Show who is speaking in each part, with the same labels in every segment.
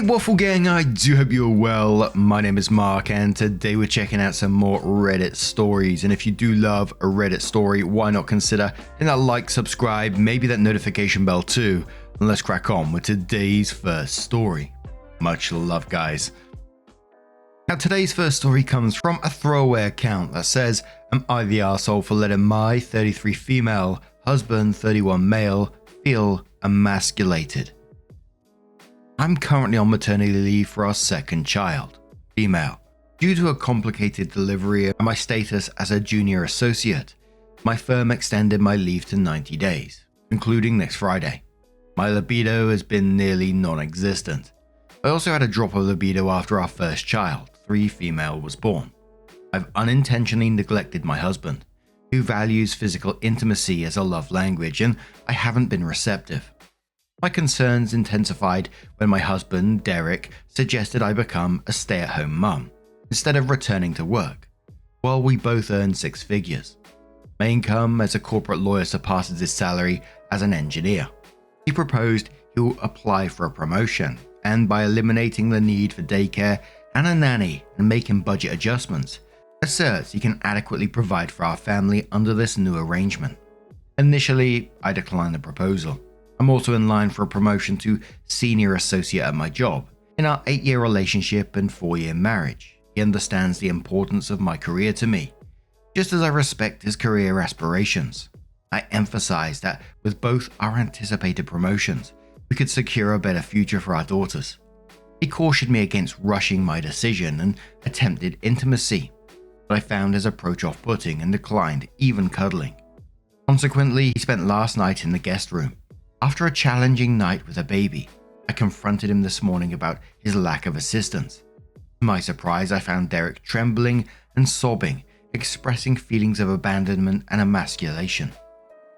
Speaker 1: Hey Waffle Gang, I do hope you're well. My name is Mark and today we're checking out some more Reddit stories. And if you do love a Reddit story, why not consider hitting that like, subscribe, maybe that notification bell too. And let's crack on with today's first story. Much love, guys. Now today's first story comes from a throwaway account that says, am I the arsehole for letting my 33 female husband, 31 male, feel emasculated? I'm currently on maternity leave for our second child, female. Due to a complicated delivery and my status as a junior associate, my firm extended my leave to 90 days, including next Friday. My libido has been nearly non-existent. I also had a drop of libido after our first child, 3 female, was born. I've unintentionally neglected my husband, who values physical intimacy as a love language, and I haven't been receptive. My concerns intensified when my husband, Derek, suggested I become a stay-at-home mum instead of returning to work, while we both earn 6 figures. My income as a corporate lawyer surpasses his salary as an engineer. He proposed he will apply for a promotion, and by eliminating the need for daycare and a nanny and making budget adjustments, asserts he can adequately provide for our family under this new arrangement. Initially, I declined the proposal. I'm also in line for a promotion to senior associate at my job. In our 8-year relationship and 4-year marriage, he understands the importance of my career to me, just as I respect his career aspirations. I emphasize that with both our anticipated promotions, we could secure a better future for our daughters. He cautioned me against rushing my decision and attempted intimacy, but I found his approach off-putting and declined even cuddling. Consequently, he spent last night in the guest room. After a challenging night with a baby, I confronted him this morning about his lack of assistance. To my surprise, I found Derek trembling and sobbing, expressing feelings of abandonment and emasculation.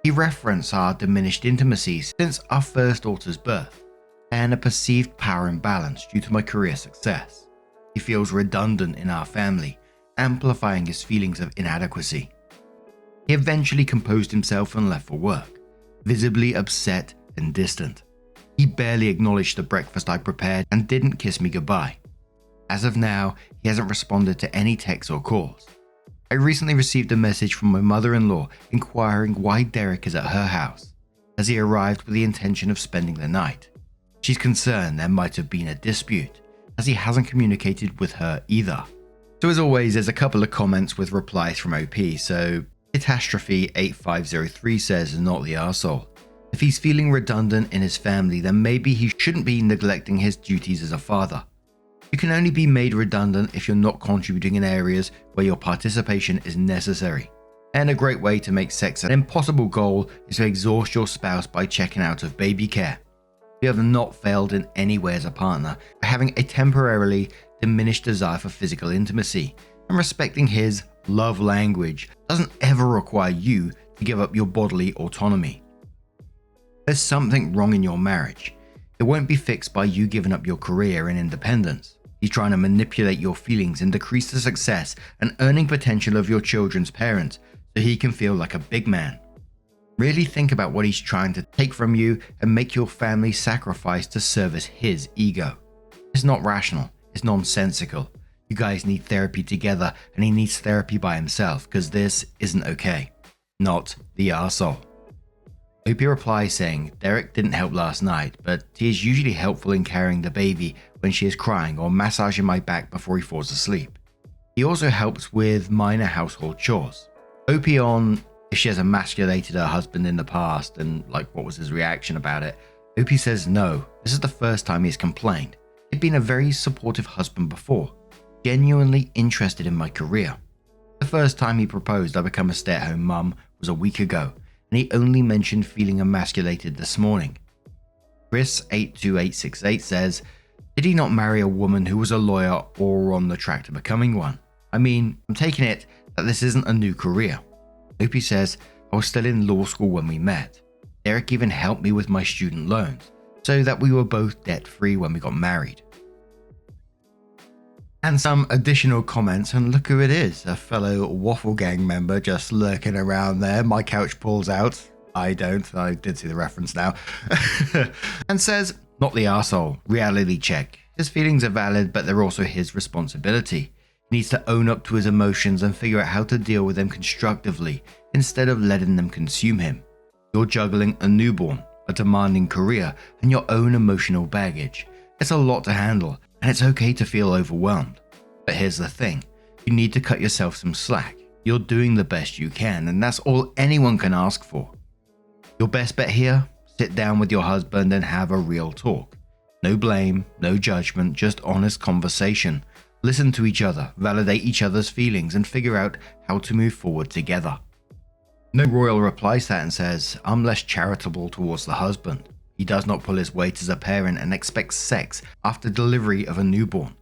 Speaker 1: He referenced our diminished intimacy since our first daughter's birth and a perceived power imbalance due to my career success. He feels redundant in our family, amplifying his feelings of inadequacy. He eventually composed himself and left for work, visibly upset and distant. He barely acknowledged the breakfast I prepared and didn't kiss me goodbye. As of now, he hasn't responded to any texts or calls. I recently received a message from my mother-in-law inquiring why Derek is at her house, as he arrived with the intention of spending the night. She's concerned there might have been a dispute, as he hasn't communicated with her either. So as always, there's a couple of comments with replies from OP, so Catastrophe 8503 says, not the arsehole. If he's feeling redundant in his family, then maybe he shouldn't be neglecting his duties as a father. You can only be made redundant if you're not contributing in areas where your participation is necessary. And a great way to make sex an impossible goal is to exhaust your spouse by checking out of baby care. You have not failed in any way as a partner by having a temporarily diminished desire for physical intimacy, and respecting his love language doesn't ever require you to give up your bodily autonomy. There's something wrong in your marriage. It won't be fixed by you giving up your career and independence. He's trying to manipulate your feelings and decrease the success and earning potential of your children's parents so he can feel like a big man. Really think about what he's trying to take from you and make your family sacrifice to service his ego. It's not rational. It's nonsensical. You guys need therapy together and he needs therapy by himself because this isn't okay. Not the arsehole. OP replies saying, Derek didn't help last night, but he is usually helpful in carrying the baby when she is crying or massaging my back before he falls asleep. He also helps with minor household chores. OP on if she has emasculated her husband in the past and what was his reaction about it. OP says no, this is the first time he's complained. He'd been a very supportive husband before, genuinely interested in my career. The first time he proposed I become a stay-at-home mum was a week ago, and he only mentioned feeling emasculated this morning. Chris82868 says, did he not marry a woman who was a lawyer or on the track to becoming one? I mean, I'm taking it that this isn't a new career. OP says, I was still in law school when we met. Derek even helped me with my student loans, so that we were both debt-free when we got married. And some additional comments, and look who it is, a fellow Waffle Gang member just lurking around there. My couch pulls out. I don't. I did see the reference now. And says, not the arsehole. Reality check. His feelings are valid, but they're also his responsibility. He needs to own up to his emotions and figure out how to deal with them constructively instead of letting them consume him. You're juggling a newborn, a demanding career, and your own emotional baggage. It's a lot to handle, and it's okay to feel overwhelmed. But here's the thing, you need to cut yourself some slack. You're doing the best you can, and that's all anyone can ask for. Your best bet here? Sit down with your husband and have a real talk. No blame, no judgment, just honest conversation. Listen to each other, validate each other's feelings, and figure out how to move forward together. No Royal replies that and says, I'm less charitable towards the husband. He does not pull his weight as a parent and expects sex after delivery of a newborn.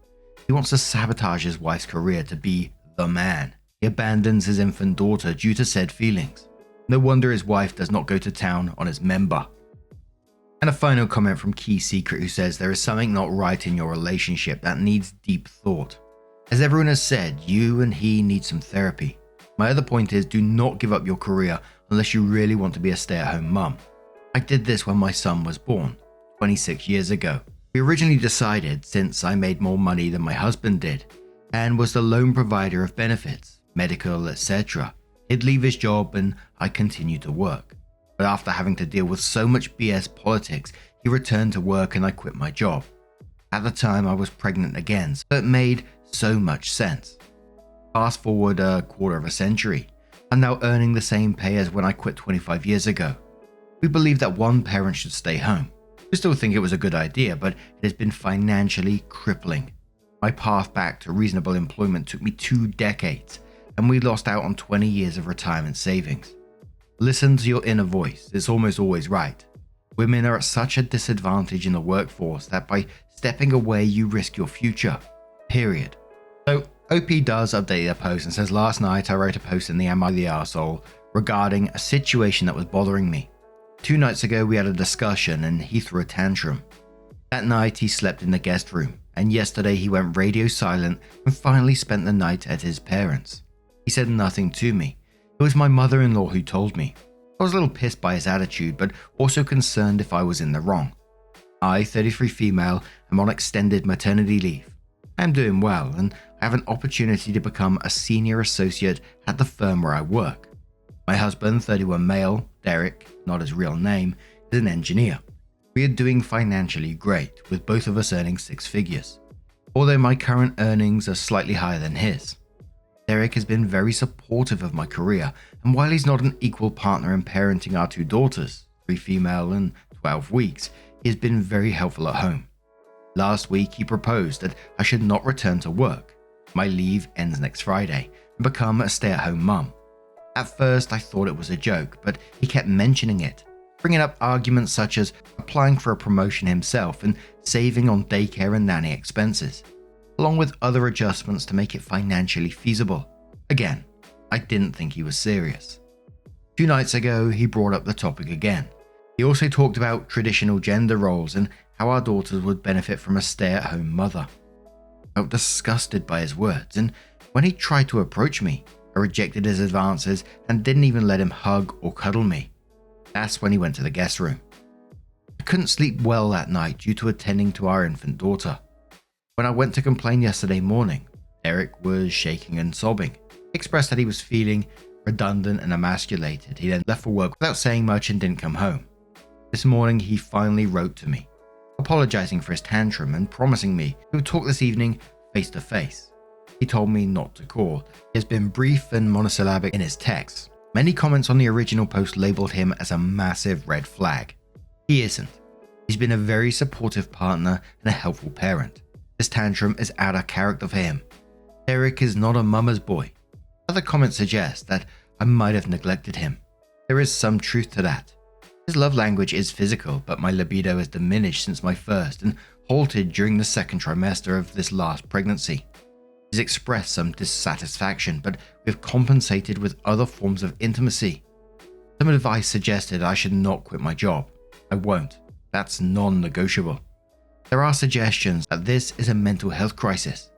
Speaker 1: He wants to sabotage his wife's career to be the man. He abandons his infant daughter due to said feelings. No wonder his wife does not go to town on his member. And a final comment from Key Secret, who says there is something not right in your relationship that needs deep thought. As everyone has said, you and he need some therapy. My other point is, do not give up your career unless you really want to be a stay-at-home mum. I did this when my son was born, 26 years ago. We originally decided, since I made more money than my husband did, and was the lone provider of benefits, medical, etc., he'd leave his job and I continued to work. But after having to deal with so much BS politics, he returned to work and I quit my job. At the time I was pregnant again, so it made so much sense. Fast forward a quarter of a century, I'm now earning the same pay as when I quit 25 years ago. We believe that one parent should stay home. We still think it was a good idea, but it has been financially crippling. My path back to reasonable employment took me 2 decades, and we lost out on 20 years of retirement savings. Listen to your inner voice, it's almost always right. Women are at such a disadvantage in the workforce that by stepping away you risk your future. Period. So OP does update their post and says, last night I wrote a post in the Am I the Arsehole regarding a situation that was bothering me. 2 nights ago we had a discussion and he threw a tantrum. That night he slept in the guest room, and yesterday he went radio silent and finally spent the night at his parents'. He said nothing to me. It was my mother-in-law who told me. I was a little pissed by his attitude, but also concerned if I was in the wrong. I, 33 female, am on extended maternity leave. I am doing well, and I have an opportunity to become a senior associate at the firm where I work. My husband, 31 male, Derek, not his real name, is an engineer. We are doing financially great, with both of us earning 6 figures. Although my current earnings are slightly higher than his. Derek has been very supportive of my career, and while he's not an equal partner in parenting our 2 daughters, 3 female and 12 weeks, he has been very helpful at home. Last week he proposed that I should not return to work. My leave ends next Friday, and become a stay-at-home mum. At first I thought it was a joke, but he kept mentioning it, bringing up arguments such as applying for a promotion himself and saving on daycare and nanny expenses, along with other adjustments to make it financially feasible. Again, I didn't think he was serious. 2 nights ago, he brought up the topic again. He also talked about traditional gender roles and how our daughters would benefit from a stay-at-home mother. I felt disgusted by his words, and when he tried to approach me, I rejected his advances and didn't even let him hug or cuddle me. That's when he went to the guest room. I couldn't sleep well that night due to attending to our infant daughter. When I went to complain yesterday morning, Eric was shaking and sobbing. He expressed that he was feeling redundant and emasculated. He then left for work without saying much and didn't come home. This morning he finally wrote to me, apologizing for his tantrum and promising me he would talk this evening face to face. He told me not to call. He has been brief and monosyllabic in his texts. Many comments on the original post labeled him as a massive red flag. He isn't. He's been a very supportive partner and a helpful parent. This tantrum is out of character for him. Eric is not a mama's boy. Other comments suggest that I might have neglected him. There is some truth to that. His love language is physical, but my libido has diminished since my first and halted during the 2nd trimester of this last pregnancy. He's expressed some dissatisfaction, but we've compensated with other forms of intimacy. Some advice suggested I should not quit my job. I won't. That's non-negotiable. There are suggestions that this is a mental health crisis.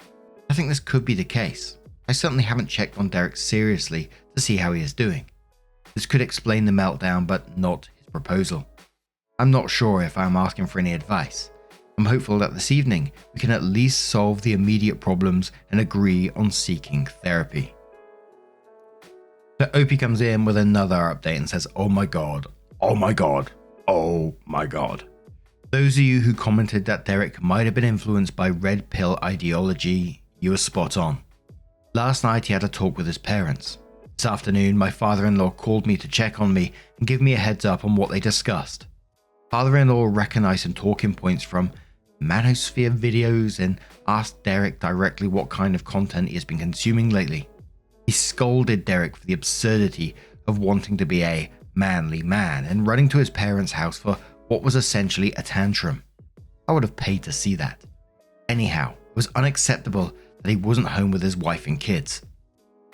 Speaker 1: I think this could be the case. I certainly haven't checked on Derek seriously to see how he is doing. This could explain the meltdown, but not his proposal. I'm not sure if I'm asking for any advice. I'm hopeful that this evening we can at least solve the immediate problems and agree on seeking therapy. So Opie comes in with another update and says, oh my god, oh my god, oh my god. Those of you who commented that Derek might have been influenced by red pill ideology, you were spot on. Last night he had a talk with his parents. This afternoon my father-in-law called me to check on me and give me a heads up on what they discussed. Father-in-law recognized some talking points from manosphere videos and asked Derek directly what kind of content he has been consuming lately. He scolded Derek for the absurdity of wanting to be a manly man and running to his parents' house for what was essentially a tantrum. I would have paid to see that. Anyhow, it was unacceptable that he wasn't home with his wife and kids.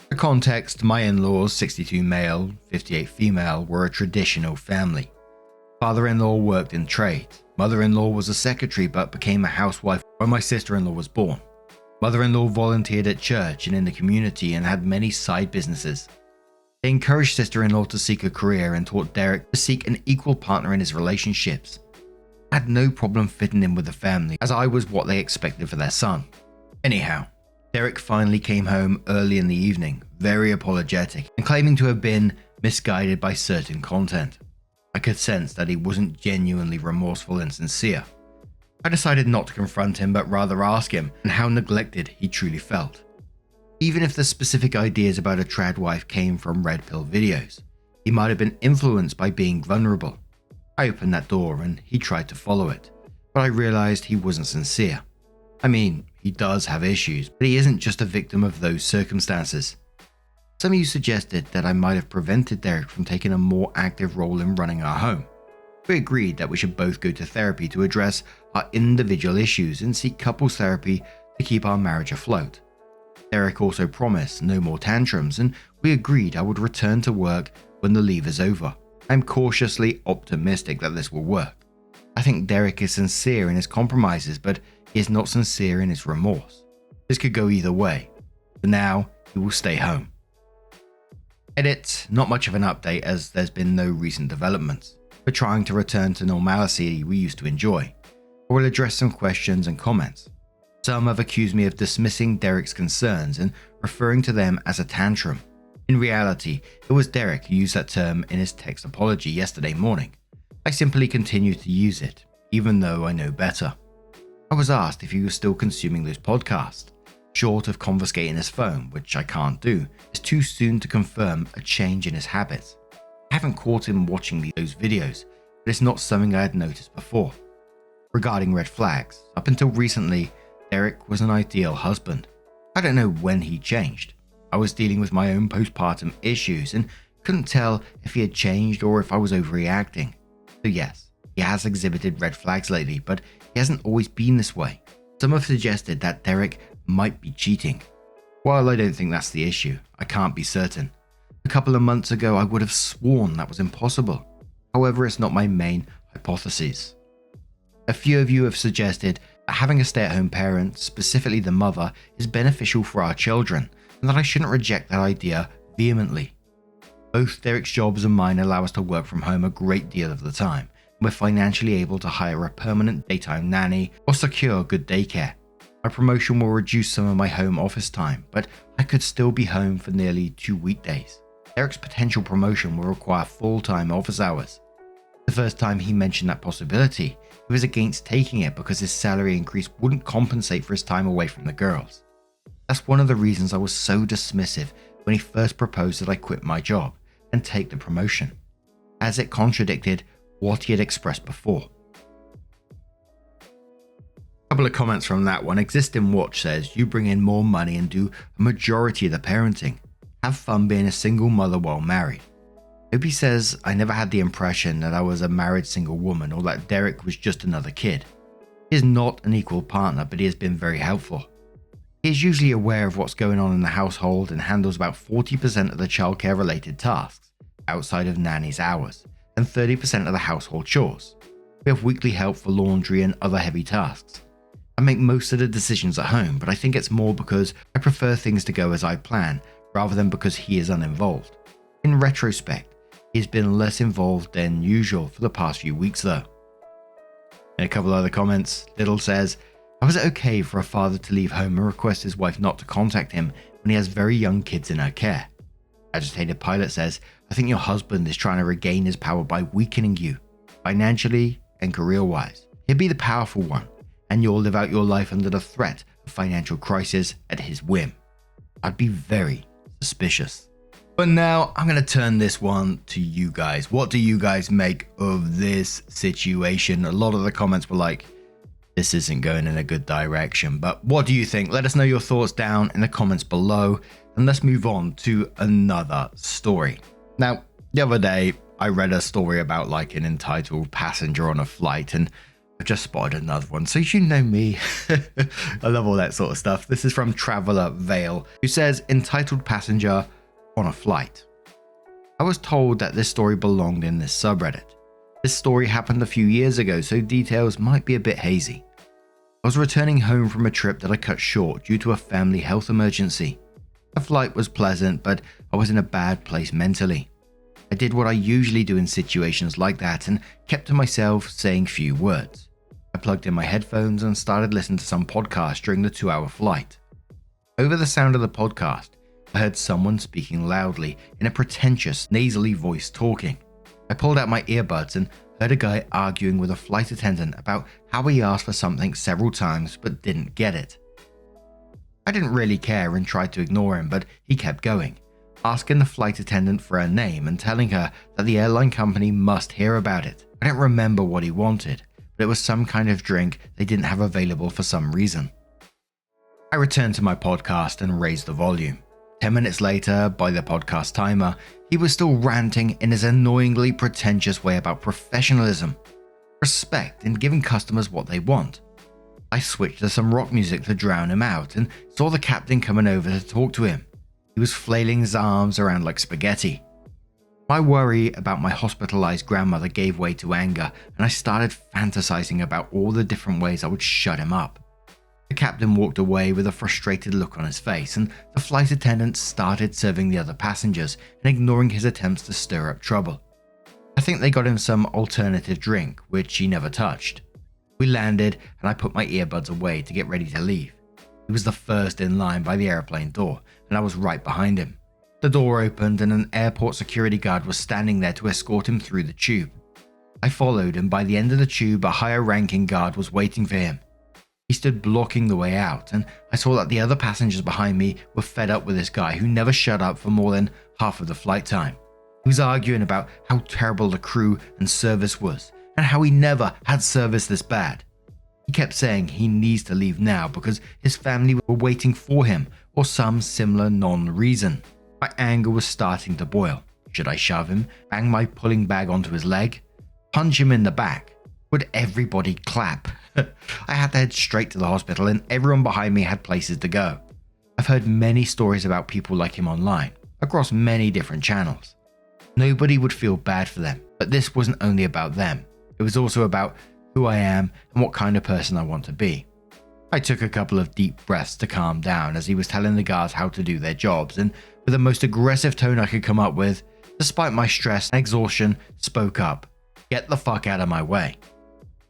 Speaker 1: For context, my in-laws, 62 male, 58 female, were a traditional family. Father-in-law worked in trade. Mother-in-law was a secretary but became a housewife when my sister-in-law was born. Mother-in-law volunteered at church and in the community and had many side businesses. They encouraged sister-in-law to seek a career and taught Derek to seek an equal partner in his relationships. I had no problem fitting in with the family as I was what they expected for their son. Anyhow, Derek finally came home early in the evening, very apologetic and claiming to have been misguided by certain content. I could sense that he wasn't genuinely remorseful and sincere. I decided not to confront him but rather ask him how neglected he truly felt. Even if the specific ideas about a trad wife came from red pill videos, he might have been influenced by being vulnerable. I opened that door and he tried to follow it, but I realized he wasn't sincere. I mean, he does have issues, but he isn't just a victim of those circumstances. Some of you suggested that I might have prevented Derek from taking a more active role in running our home. We agreed that we should both go to therapy to address our individual issues and seek couples therapy to keep our marriage afloat. Derek also promised no more tantrums and we agreed I would return to work when the leave is over. I'm cautiously optimistic that this will work. I think Derek is sincere in his compromises, but he is not sincere in his remorse. This could go either way. For now, he will stay home. Edit, not much of an update as there's been no recent developments. We're trying to return to normalcy we used to enjoy. I will address some questions and comments. Some have accused me of dismissing Derek's concerns and referring to them as a tantrum. In reality, it was Derek who used that term in his text apology yesterday morning. I simply continue to use it, even though I know better. I was asked if he was still consuming those podcasts. Short of confiscating his phone, which I can't do, it's too soon to confirm a change in his habits. I haven't caught him watching those videos, but it's not something I had noticed before. Regarding red flags, up until recently, Derek was an ideal husband. I don't know when he changed. I was dealing with my own postpartum issues and couldn't tell if he had changed or if I was overreacting. So yes, he has exhibited red flags lately, but he hasn't always been this way. Some have suggested that Derek might be cheating. While I don't think that's the issue, I can't be certain. A couple of months ago I would have sworn that was impossible. However, it's not my main hypothesis. A few of you have suggested that having a stay-at-home parent, specifically the mother, is beneficial for our children, and that I shouldn't reject that idea vehemently. Both Derek's jobs and mine allow us to work from home a great deal of the time, and we're financially able to hire a permanent daytime nanny or secure good daycare. My promotion will reduce some of my home office time, but I could still be home for nearly 2 weekdays. Derek's potential promotion will require full-time office hours. The first time he mentioned that possibility, he was against taking it because his salary increase wouldn't compensate for his time away from the girls. That's one of the reasons I was so dismissive when he first proposed that I quit my job and take the promotion, as it contradicted what he had expressed before. A couple of comments from that one. Existing Watch says, you bring in more money and do a majority of the parenting. Have fun being a single mother while married. Opie says, I never had the impression that I was a married single woman or that Derek was just another kid. He is not an equal partner, but he has been very helpful. He is usually aware of what's going on in the household and handles about 40% of the childcare related tasks, outside of nanny's hours, and 30% of the household chores. We have weekly help for laundry and other heavy tasks. I make most of the decisions at home, but I think it's more because I prefer things to go as I plan, rather than because he is uninvolved. In retrospect, he has been less involved than usual for the past few weeks though. In a couple other comments, Little says, how is it okay for a father to leave home and request his wife not to contact him when he has very young kids in her care? Agitated Pilot says, I think your husband is trying to regain his power by weakening you, financially and career-wise. He'll be the powerful one, and you'll live out your life under the threat of financial crisis at his whim. I'd be very suspicious. But now I'm going to turn this one to you guys. What do you guys make of this situation? A lot of the comments were like, this isn't going in a good direction. But what do you think? Let us know your thoughts down in the comments below. And let's move on to another story. Now, the other day, I read a story about like an entitled passenger on a flight, and I've just spotted another one. So you know me. I love all that sort of stuff. This is from Traveler Vale, who says, entitled passenger on a flight. I was told that this story belonged in this subreddit. This story happened a few years ago, so details might be a bit hazy. I was returning home from a trip that I cut short due to a family health emergency. The flight was pleasant, but I was in a bad place mentally. I did what I usually do in situations like that and kept to myself, saying few words. I plugged in my headphones and started listening to some podcast during the 2-hour flight. Over the sound of the podcast, I heard someone speaking loudly in a pretentious, nasally voice talking. I pulled out my earbuds and heard a guy arguing with a flight attendant about how he asked for something several times but didn't get it. I didn't really care and tried to ignore him, but he kept going, asking the flight attendant for her name and telling her that the airline company must hear about it. I don't remember what he wanted, but it was some kind of drink they didn't have available for some reason. I returned to my podcast and raised the volume. 10 minutes later, by the podcast timer, he was still ranting in his annoyingly pretentious way about professionalism, respect, and giving customers what they want. I switched to some rock music to drown him out and saw the captain coming over to talk to him. He was flailing his arms around like spaghetti. My worry about my hospitalized grandmother gave way to anger, and I started fantasizing about all the different ways I would shut him up. The captain walked away with a frustrated look on his face, and the flight attendant started serving the other passengers and ignoring his attempts to stir up trouble. I think they got him some alternative drink, which he never touched. We landed, and I put my earbuds away to get ready to leave. He was the first in line by the airplane door, and I was right behind him. The door opened, and an airport security guard was standing there to escort him through the tube. I followed, and by the end of the tube, a higher-ranking guard was waiting for him. He stood blocking the way out, and I saw that the other passengers behind me were fed up with this guy who never shut up for more than half of the flight time. He was arguing about how terrible the crew and service was, and how he never had service this bad. He kept saying he needs to leave now because his family were waiting for him, or some similar non-reason. My anger was starting to boil. Should I shove him, bang my pulling bag onto his leg, punch him in the back? Would everybody clap? I had to head straight to the hospital, and everyone behind me had places to go. I've heard many stories about people like him online, across many different channels. Nobody would feel bad for them, but this wasn't only about them. It was also about who I am and what kind of person I want to be. I took a couple of deep breaths to calm down as he was telling the guards how to do their jobs, and with the most aggressive tone I could come up with, despite my stress and exhaustion, spoke up. Get the fuck out of my way.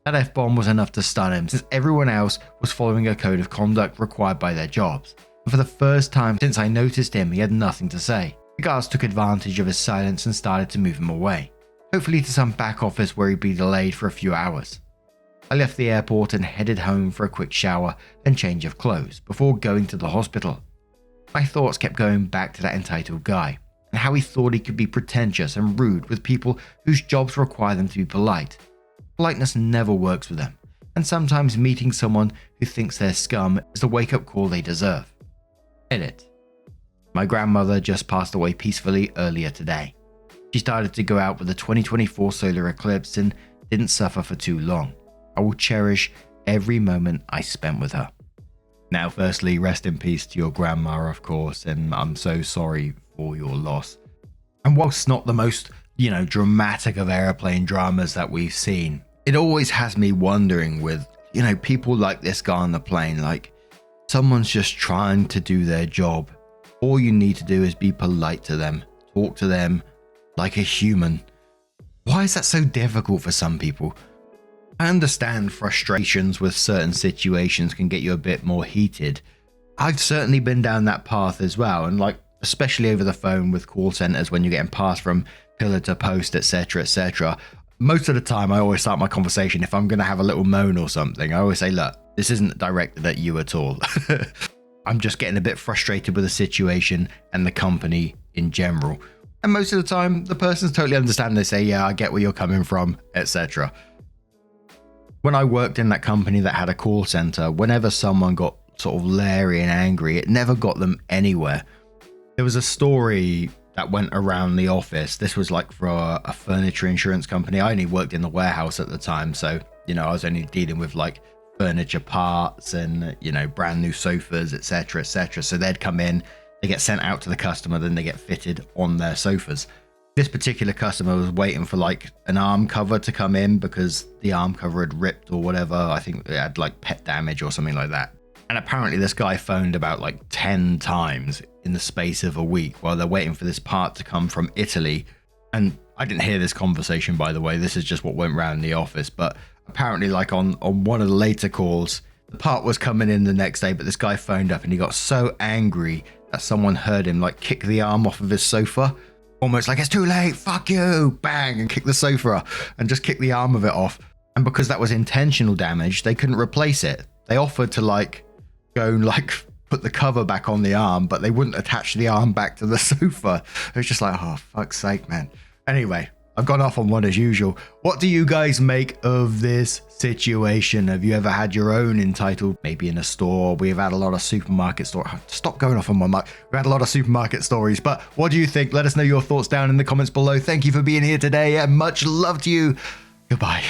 Speaker 1: That F-bomb was enough to stun him, since everyone else was following a code of conduct required by their jobs. And for the first time since I noticed him, he had nothing to say. The guards took advantage of his silence and started to move him away, hopefully to some back office where he'd be delayed for a few hours. I left the airport and headed home for a quick shower and change of clothes before going to the hospital. My thoughts kept going back to that entitled guy, and how he thought he could be pretentious and rude with people whose jobs require them to be polite. Politeness never works with them, and sometimes meeting someone who thinks they're scum is the wake-up call they deserve. Edit. My grandmother just passed away peacefully earlier today. She started to go out with the 2024 solar eclipse and didn't suffer for too long. I will cherish every moment I spent with her. Now, firstly, rest in peace to your grandma, of course, and I'm so sorry for your loss. And whilst not the most, dramatic of airplane dramas that we've seen, it always has me wondering with, people like this guy on the plane, like someone's just trying to do their job. All you need to do is be polite to them, talk to them like a human. Why is that so difficult for some people? I understand frustrations with certain situations can get you a bit more heated. I've certainly been down that path as well, and like especially over the phone with call centers when you're getting passed from pillar to post, etc., etc. Most of the time, I always start my conversation, if I'm going to have a little moan or something, I always say, look, this isn't directed at you at all. I'm just getting a bit frustrated with the situation and the company in general. And most of the time, the person's totally understanding. They say, yeah, I get where you're coming from, etc. When I worked in that company that had a call center, whenever someone got sort of leery and angry, it never got them anywhere. There was a story that went around the office. This was like for a furniture insurance company. I only worked in the warehouse at the time, so I was only dealing with like furniture parts and brand new sofas, etc., etc. So they'd come in, they get sent out to the customer, then they get fitted on their sofas. This particular customer was waiting for like an arm cover to come in because the arm cover had ripped or whatever. I think it had like pet damage or something like that. And apparently this guy phoned about like 10 times in the space of a week while they're waiting for this part to come from Italy. And I didn't hear this conversation, by the way. This is just what went around the office. But apparently like on one of the later calls, the part was coming in the next day, but this guy phoned up and he got so angry that someone heard him like kick the arm off of his sofa. Almost like, it's too late, fuck you, bang, and kick the sofa off and just kick the arm of it off. And because that was intentional damage, they couldn't replace it. They offered to like go and like put the cover back on the arm, but they wouldn't attach the arm back to the sofa. It was just like, oh, fuck's sake, man. Anyway, I've gone off on one as usual. What do you guys make of this situation? Have you ever had your own entitled, maybe in a store? We've had a lot of supermarket stories. Stop going off on my mic. We've had a lot of supermarket stories, but what do you think? Let us know your thoughts down in the comments below. Thank you for being here today and much love to you. Goodbye.